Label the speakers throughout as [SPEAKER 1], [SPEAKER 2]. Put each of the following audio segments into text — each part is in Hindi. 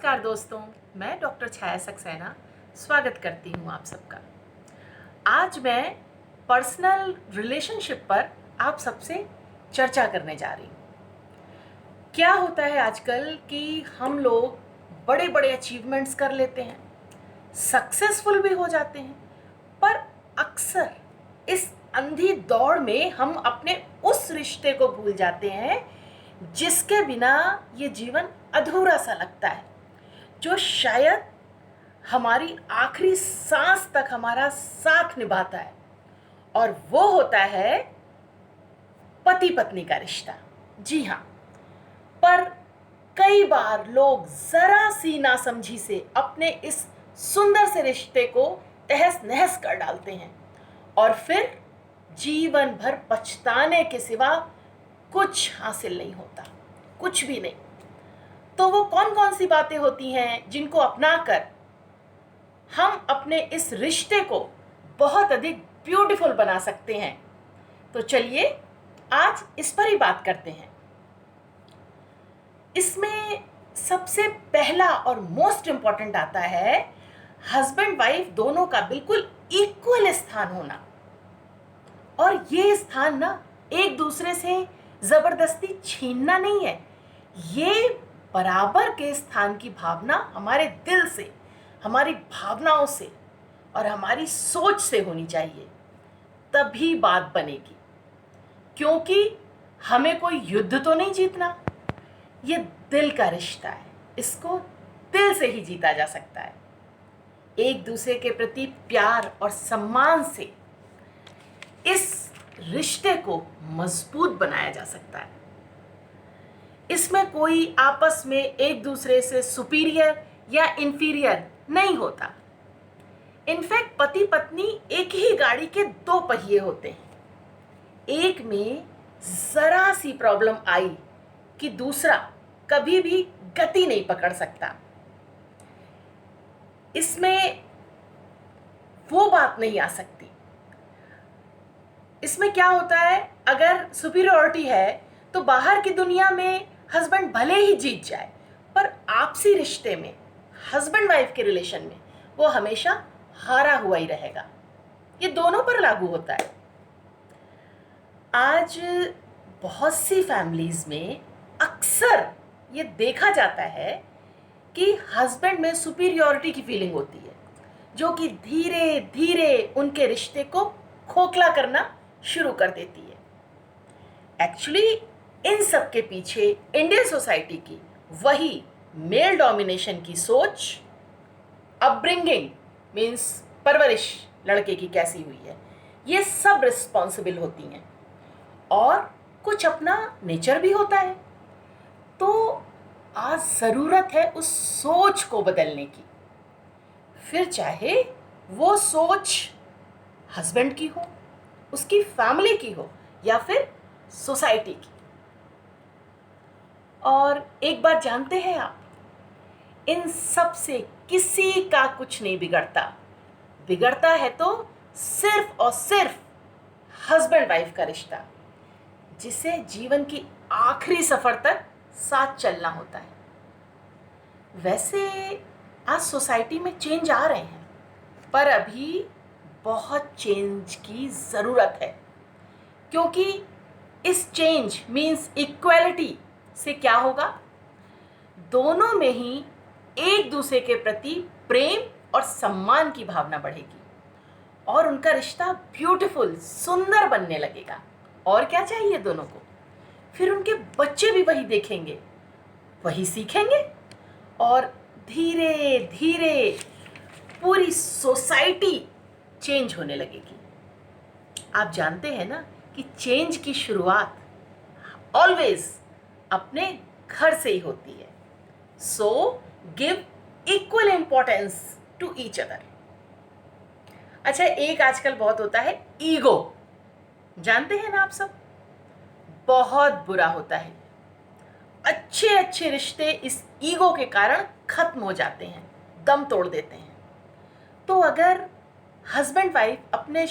[SPEAKER 1] नमस्कार दोस्तों, मैं डॉक्टर छाया सक्सेना स्वागत करती हूँ आप सबका। आज मैं पर्सनल रिलेशनशिप पर आप सबसे चर्चा करने जा रही हूँ। क्या होता है आजकल कि हम लोग बड़े बड़े अचीवमेंट्स कर लेते हैं, सक्सेसफुल भी हो जाते हैं, पर अक्सर इस अंधी दौड़ में हम अपने उस रिश्ते को भूल जाते हैं जिसके बिना ये जीवन अधूरा सा लगता है, जो शायद हमारी आखिरी सांस तक हमारा साथ निभाता है। और वो होता है पति पत्नी का रिश्ता। जी हाँ, पर कई बार लोग जरा सी नासमझी से अपने इस सुंदर से रिश्ते को तहस नहस कर डालते हैं और फिर जीवन भर पछताने के सिवा कुछ हासिल नहीं होता, कुछ भी नहीं। तो वो कौन कौन सी बातें होती हैं जिनको अपनाकर हम अपने इस रिश्ते को बहुत अधिक ब्यूटीफुल बना सकते हैं? तो चलिए आज इस पर ही बात करते हैं। इसमें सबसे पहला और मोस्ट इम्पॉर्टेंट आता है हस्बैंड वाइफ दोनों का बिल्कुल इक्वल स्थान होना। और ये स्थान ना एक दूसरे से जबरदस्ती छीनना नहीं है, ये बराबर के स्थान की भावना हमारे दिल से, हमारी भावनाओं से और हमारी सोच से होनी चाहिए, तभी बात बनेगी। क्योंकि हमें कोई युद्ध तो नहीं जीतना, ये दिल का रिश्ता है, इसको दिल से ही जीता जा सकता है। एक दूसरे के प्रति प्यार और सम्मान से इस रिश्ते को मजबूत बनाया जा सकता है। इसमें कोई आपस में एक दूसरे से सुपीरियर या इंफीरियर नहीं होता। इनफैक्ट पति पत्नी एक ही गाड़ी के दो पहिए होते हैं। एक में जरा सी प्रॉब्लम आई कि दूसरा कभी भी गति नहीं पकड़ सकता। इसमें वो बात नहीं आ सकती। इसमें क्या होता है, अगर सुपीरियरिटी है तो बाहर की दुनिया में हस्बैंड भले ही जीत जाए, पर आपसी रिश्ते में, हस्बैंड वाइफ के रिलेशन में, वो हमेशा हारा हुआ ही रहेगा। ये दोनों पर लागू होता है। आज बहुत सी फैमिलीज में अक्सर ये देखा जाता है कि हस्बैंड में सुपीरियरिटी की फीलिंग होती है, जो कि धीरे धीरे उनके रिश्ते को खोखला करना शुरू कर देती है। एक्चुअली इन सब के पीछे इंडियन सोसाइटी की वही मेल डोमिनेशन की सोच, अपब्रिंगिंग मीन्स परवरिश लड़के की कैसी हुई है, ये सब रिस्पॉन्सिबल होती हैं। और कुछ अपना नेचर भी होता है। तो आज ज़रूरत है उस सोच को बदलने की, फिर चाहे वो सोच हस्बैंड की हो, उसकी फैमिली की हो, या फिर सोसाइटी की। और एक बात जानते हैं आप, इन सब से किसी का कुछ नहीं बिगड़ता। बिगड़ता है तो सिर्फ और सिर्फ हस्बैंड वाइफ का रिश्ता, जिसे जीवन की आखिरी सफर तक साथ चलना होता है। वैसे आज सोसाइटी में चेंज आ रहे हैं, पर अभी बहुत चेंज की ज़रूरत है। क्योंकि इस चेंज मीन्स इक्वालिटी से क्या होगा, दोनों में ही एक दूसरे के प्रति प्रेम और सम्मान की भावना बढ़ेगी और उनका रिश्ता ब्यूटीफुल, सुंदर बनने लगेगा। और क्या चाहिए दोनों को? फिर उनके बच्चे भी वही देखेंगे, वही सीखेंगे, और धीरे धीरे पूरी सोसाइटी चेंज होने लगेगी। आप जानते हैं ना कि चेंज की शुरुआत ऑलवेज अपने घर से ही होती है। So give equal importance to each other. अच्छा, एक आजकल बहुत होता है ईगो, जानते हैं ना आप सब, बहुत बुरा होता है। अच्छे अच्छे रिश्ते इस ईगो के कारण खत्म हो जाते हैं, दम तोड़ देते हैं। तो अगर हस्बैंड वाइफ अपने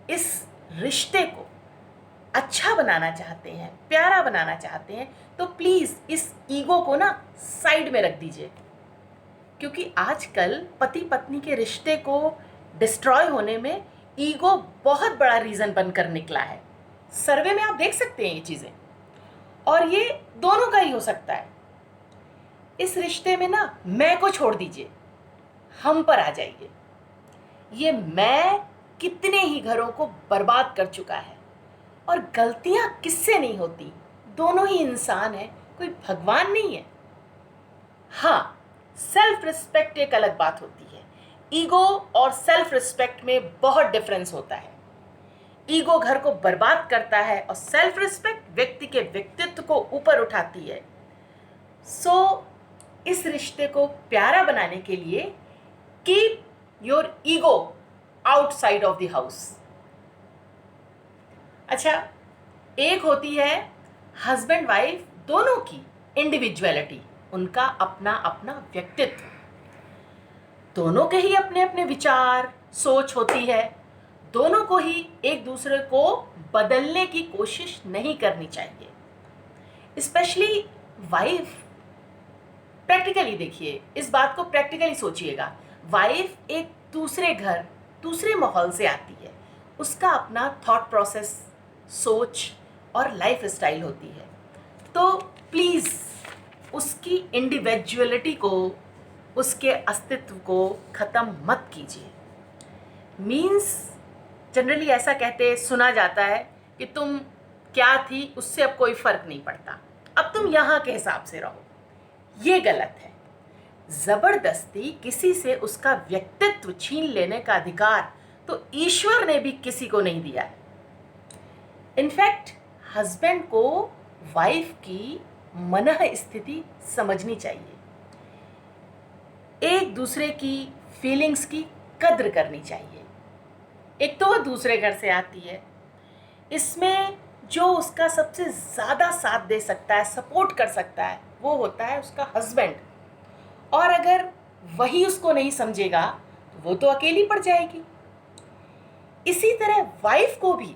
[SPEAKER 1] इस रिश्ते को अच्छा बनाना चाहते हैं, प्यारा बनाना चाहते हैं, तो प्लीज़ इस ईगो को ना साइड में रख दीजिए क्योंकि आजकल पति पत्नी के रिश्ते को डिस्ट्रॉय होने में ईगो बहुत बड़ा रीज़न बनकर निकला है। सर्वे में आप देख सकते हैं ये चीज़ें, और ये दोनों का ही हो सकता है। इस रिश्ते में ना मैं को छोड़ दीजिए, हम पर आ जाइए। ये मैं कितने ही घरों को बर्बाद कर चुका है, और गलतियां किससे नहीं होती, दोनों ही इंसान है, कोई भगवान नहीं है। हाँ, सेल्फ रिस्पेक्ट एक अलग बात होती है। ईगो और सेल्फ रिस्पेक्ट में बहुत डिफरेंस होता है। ईगो घर को बर्बाद करता है और सेल्फ रिस्पेक्ट व्यक्ति के व्यक्तित्व को ऊपर उठाती है। सो इस रिश्ते को प्यारा बनाने के लिए keep your ego outside of the house. अच्छा, एक होती है हस्बैंड वाइफ दोनों की इंडिविजुअलिटी, उनका अपना अपना व्यक्तित्व, दोनों के ही अपने अपने विचार सोच होती है। दोनों को ही एक दूसरे को बदलने की कोशिश नहीं करनी चाहिए। स्पेशली वाइफ, प्रैक्टिकली देखिए, इस बात को प्रैक्टिकली सोचिएगा। वाइफ एक दूसरे घर, दूसरे माहौल से आती है, उसका अपना थॉट प्रोसेस, सोच और लाइफ स्टाइल होती है। तो प्लीज़ उसकी इंडिविजुअलिटी को, उसके अस्तित्व को ख़त्म मत कीजिए। मीन्स जनरली ऐसा कहते सुना जाता है कि तुम क्या थी उससे अब कोई फ़र्क नहीं पड़ता, अब तुम यहाँ के हिसाब से रहो। ये गलत है। ज़बरदस्ती किसी से उसका व्यक्तित्व छीन लेने का अधिकार तो ईश्वर ने भी किसी को नहीं दिया है। इनफैक्ट हस्बैंड को वाइफ की मनः स्थिति समझनी चाहिए, एक दूसरे की फीलिंग्स की कद्र करनी चाहिए। एक तो वह दूसरे घर से आती है, इसमें जो उसका सबसे ज़्यादा साथ दे सकता है, सपोर्ट कर सकता है, वो होता है उसका हस्बैंड। और अगर वही उसको नहीं समझेगा तो वो तो अकेली पड़ जाएगी। इसी तरह वाइफ को भी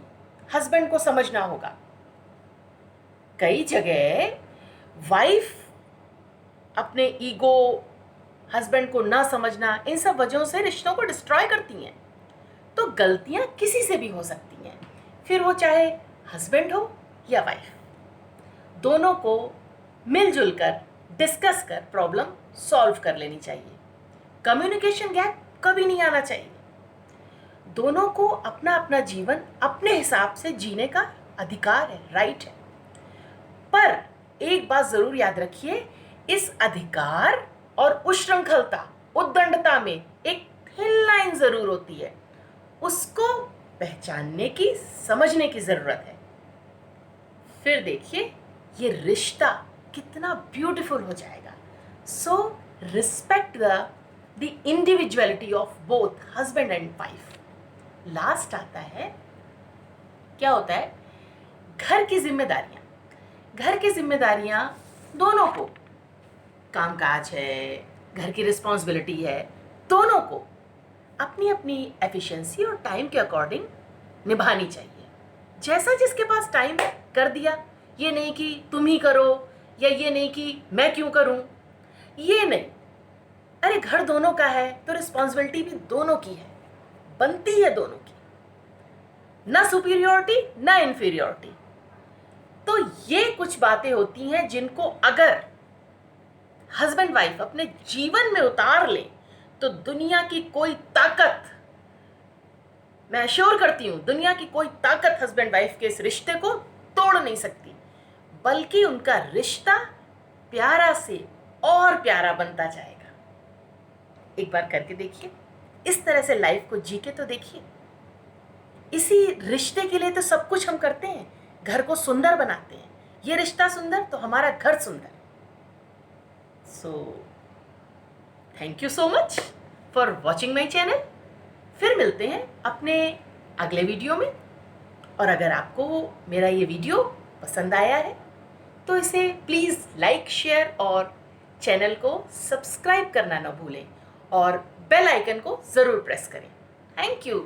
[SPEAKER 1] हस्बैंड को समझना होगा। कई जगह वाइफ अपने ईगो, हस्बैंड को ना समझना, इन सब वजहों से रिश्तों को डिस्ट्रॉय करती हैं। तो गलतियां किसी से भी हो सकती हैं, फिर वो चाहे हस्बैंड हो या वाइफ। दोनों को मिलजुल कर डिस्कस कर प्रॉब्लम सॉल्व कर लेनी चाहिए। कम्युनिकेशन गैप कभी नहीं आना चाहिए। दोनों को अपना अपना जीवन अपने हिसाब से जीने का अधिकार है, राइट है। पर एक बात जरूर याद रखिए, इस अधिकार और उच्छृंखलता, उद्दंडता में एक थिन लाइन जरूर होती है, उसको पहचानने की, समझने की जरूरत है। फिर देखिए ये रिश्ता कितना ब्यूटीफुल हो जाएगा। So respect the individuality of both husband and wife. Last आता है, क्या होता है, घर की जिम्मेदारियां। घर की जिम्मेदारियां दोनों को, कामकाज है, घर की रिस्पॉन्सिबिलिटी है, दोनों को अपनी अपनी एफिशिएंसी और टाइम के अकॉर्डिंग निभानी चाहिए। जैसा जिसके पास टाइम है कर दिया, ये नहीं कि तुम ही करो, या ये नहीं कि मैं क्यों करूं, ये नहीं। अरे घर दोनों का है तो रिस्पॉन्सिबिलिटी भी दोनों की है, बनती है दोनों की, ना सुपीरियोरिटी ना इन्फीरियोरिटी। तो ये कुछ बातें होती हैं जिनको अगर हस्बैंड वाइफ अपने जीवन में उतार ले तो दुनिया की कोई ताकत, मैं अश्योर करती हूं, दुनिया की कोई ताकत हस्बैंड वाइफ के इस रिश्ते को तोड़ नहीं सकती, बल्कि उनका रिश्ता प्यारा से और प्यारा बनता जाएगा। एक बार करके देखिए, इस तरह से लाइफ को जी के तो देखिए। इसी रिश्ते के लिए तो सब कुछ हम करते हैं, घर को सुंदर बनाते हैं। ये रिश्ता सुंदर तो हमारा घर सुंदर। So thank you so much for watching my channel. फिर मिलते हैं अपने अगले वीडियो में। और अगर आपको मेरा ये वीडियो पसंद आया है तो इसे प्लीज़ लाइक, शेयर और चैनल को सब्सक्राइब करना ना भूलें, और बेल आइकन को ज़रूर प्रेस करें। Thank you.